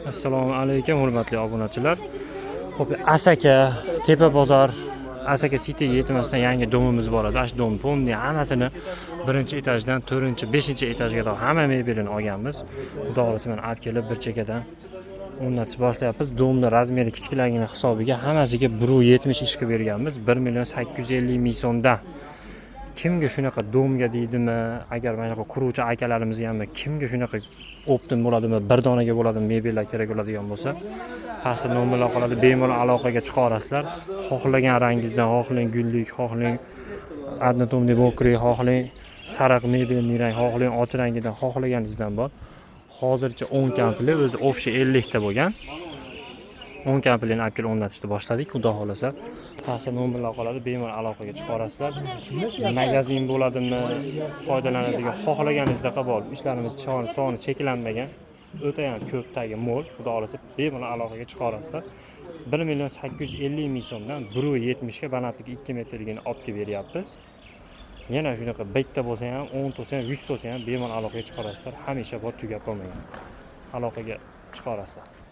Assalomu alaykum hurmatli obunachilar. Xo'p, Asaka Tepa bozor Asaka Cityga yetmasdan yangi domimiz bor edi. Ash dom pomni hammasini birinchi etajdan 4-5 etajga qadar hamma mebelini olganmiz. Xudo xolasa men olib kelib bir chekadan o'rnatish boshlayapmiz. Domning razmeri kichikligini hisobiga hammasiga 1.70 ish qilib berganmiz. 1.850.000 so'mdan. Kimga shunaqa domga deydimi, agar mana bu quruvchi akalarimizga ham kimga shunaqa optim bo'ladimi, bir donaga bo'ladimi mebellar kerak bo'ladigan bo'lsa, pastda nomerlar qoladi, bemalol aloqaga chiqarasizlar. Xohlagan rangingizdan, xohlang gullik, xohlang однотомный mokriy, xohlang sariq mebelning rang, xohlang och rangidan, xohlaganingizdan bor. Hozircha 10 komplet, o'zi общий 50 ta bo'lgan. 10 kompletni olib kelib o'rnatishni boshladik. Xudo xolasa, pastda nomerlar qoladi, bemalol aloqaga chiqarasizlar. Magazin bo'ladimi, foydalanadigan xohlaganingizda qabul. Ishlarimiz soni cheklanmagan, o'ta ham ko'pdagi mol. Xudo xolasa, bemalol aloqaga chiqarasizlar. 1.850.000 so'mdan 1.70 ga balandligi 2 metrligini olib kelib beryapmiz. Yana shunaqa bitta bo'lsa ham, 10 bo'lsa ham, 100 bo'lsa ham bemalol aloqaga chiqarasizlar. Hamisha bor, tugab qolmaydi. Aloqaga chiqarasizlar.